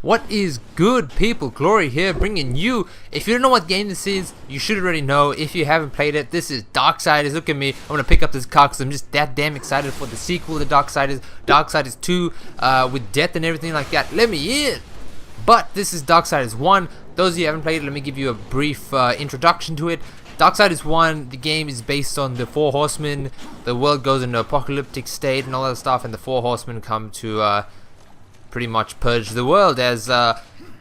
What is good, people? Glory here, bringing you. If you don't know what game this is, you should already know. If you haven't played it, this is Darksiders. Look at me. I'm gonna pick up this car because I'm just that damn excited for the sequel to Darksiders, Darksiders 2, with death and everything like that. Let me in. But this is Darksiders 1. Those of you who haven't played it, let me give you a brief introduction to it. Darksiders 1, the game is based on the Four Horsemen. The world goes into apocalyptic state and all that stuff, and the Four Horsemen come to pretty much purge the world, as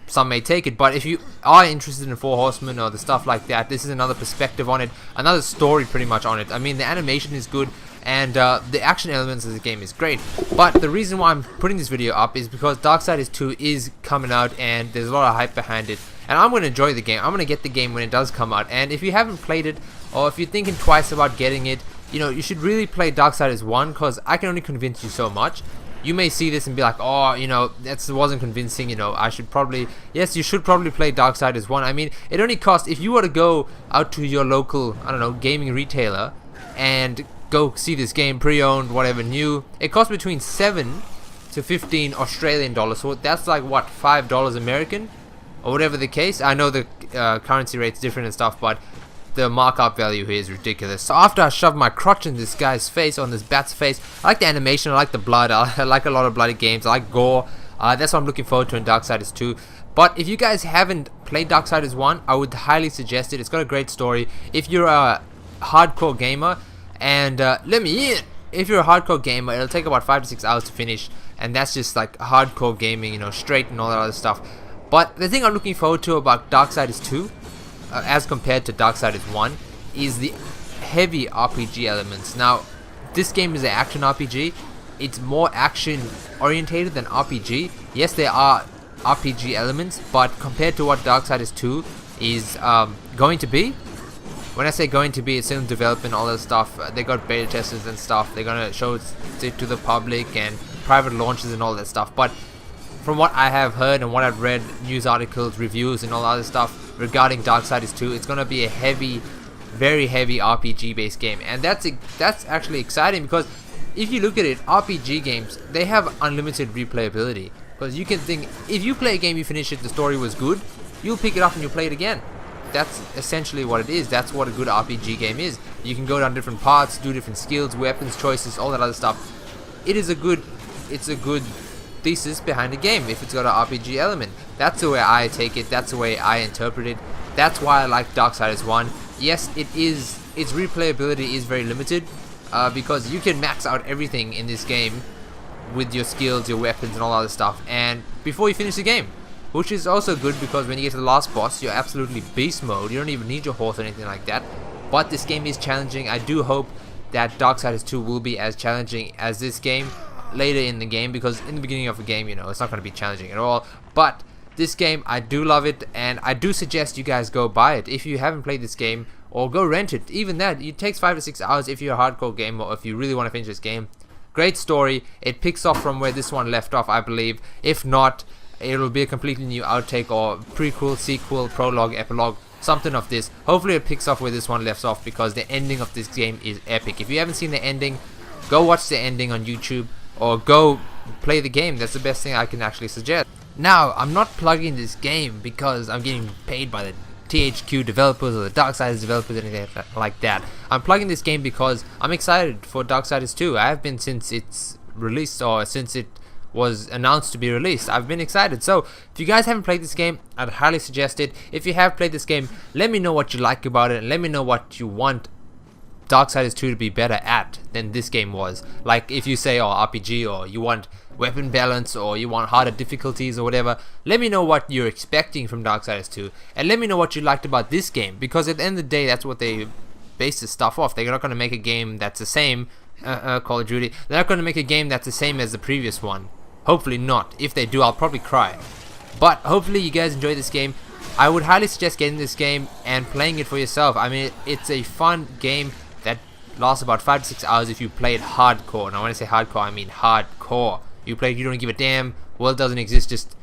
some may take it. But if you are interested in Four Horsemen or the stuff like that, this is another perspective on it, another story pretty much on it. I mean, the animation is good, and the action elements of the game is great. But the reason why I'm putting this video up is because Darksiders 2 is coming out, and there's a lot of hype behind it. And I'm going to enjoy the game. I'm going to get the game when it does come out. And if you haven't played it, or if you're thinking twice about getting it, you know, you should really play Darksiders 1, because I can only convince you so much. You may see this and be like, oh, you know, that wasn't convincing, you know, I should probably, yes, you should probably play Darksiders 1. I mean, it only costs, if you were to go out to your local, I don't know, gaming retailer and go see this game pre-owned, whatever, new, it costs between 7 to 15 Australian dollars, so that's like, what, $5 American, or whatever the case. I know the currency rate's different and stuff, but the markup value here is ridiculous. So after I shoved my crotch in this guy's face, on this bat's face, I like the animation, I like the blood, I like a lot of bloody games, I like gore. That's what I'm looking forward to in Darksiders 2. But if you guys haven't played Darksiders 1, I would highly suggest it. It's got a great story. If you're a hardcore gamer, and let me in, if you're a hardcore gamer, it'll take about 5 to 6 hours to finish, and that's just like hardcore gaming, you know, straight and all that other stuff. But the thing I'm looking forward to about Darksiders 2, as compared to Darksiders 1, is the heavy RPG elements. Now, this game is an action RPG. It's more action orientated than RPG. Yes, there are RPG elements, but compared to what Darksiders 2 is going to be, when I say going to be, it's in development, all that stuff. They got beta testers and stuff. They're gonna show it to the public and private launches and all that stuff. But from what I have heard and what I've read, news articles, reviews, and all that other stuff regarding Darksiders 2, it's gonna be a heavy, very heavy RPG-based game, and that's actually exciting, because if you look at it, RPG games, they have unlimited replayability. Because you can think, if you play a game, you finish it, the story was good, you'll pick it up and you'll play it again. That's essentially what it is. That's what a good RPG game is. You can go down different paths, do different skills, weapons choices, all that other stuff. It's a good thesis behind the game if it's got an RPG element. That's the way I take it, that's the way I interpret it. That's why I like Darksiders 1. Yes, its replayability is very limited, because you can max out everything in this game with your skills, your weapons, and all other stuff, and before you finish the game, which is also good, because when you get to the last boss, you're absolutely beast mode. You don't even need your horse or anything like that. But this game is challenging. I do hope that Darksiders 2 will be as challenging as this game later in the game, because in the beginning of the game, you know, it's not going to be challenging at all. But this game, I do love it, and I do suggest you guys go buy it if you haven't played this game, or go rent it. Even that, it takes 5 to 6 hours if you're a hardcore gamer, or if you really want to finish this game. Great story. It picks off from where this one left off, I believe. If not, it'll be a completely new outtake, or prequel, sequel, prologue, epilogue, something of this. Hopefully it picks off where this one left off, because the ending of this game is epic. If you haven't seen the ending, go watch the ending on YouTube, or go play the game. That's the best thing I can actually suggest. Now, I'm not plugging this game because I'm getting paid by the THQ developers or the Darksiders developers or anything like that. I'm plugging this game because I'm excited for Darksiders 2. I have been since its release, or since it was announced to be released. I've been excited. So if you guys haven't played this game, I'd highly suggest it. If you have played this game, let me know what you like about it, and let me know what you want Darksiders 2 to be better at than this game was. Like, if you say, oh, RPG, or you want weapon balance, or you want harder difficulties, or whatever, let me know what you're expecting from Darksiders 2, and let me know what you liked about this game, because at the end of the day, that's what they base this stuff off. They're not going to make a game that's the same, Call of Duty, they're not going to make a game that's the same as the previous one. Hopefully not. If they do, I'll probably cry. But hopefully you guys enjoy this game. I would highly suggest getting this game and playing it for yourself. I mean, it's a fun game that lasts about 5 to 6 hours if you play it hardcore. Now when I say hardcore, I mean hardcore. You play it, you don't give a damn, world doesn't exist, just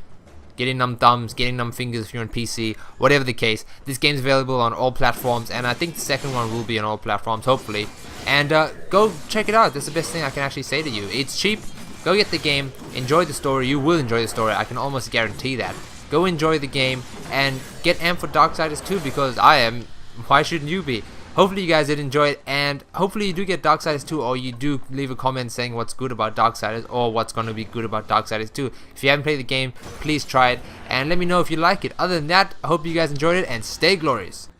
getting numb thumbs, getting numb fingers if you're on PC, whatever the case. This game's available on all platforms, and I think the second one will be on all platforms, hopefully. And go check it out. That's the best thing I can actually say to you. It's cheap, Go get the game, enjoy the story. You will enjoy the story, I can almost guarantee that. Go enjoy the game and get amped for Darksiders 2 because I am. Why shouldn't you be? Hopefully you guys did enjoy it, and hopefully you do get Darksiders 2, or you do leave a comment saying what's good about Darksiders or what's going to be good about Darksiders 2. If you haven't played the game, please try it and let me know if you like it. Other than that, I hope you guys enjoyed it and stay glorious.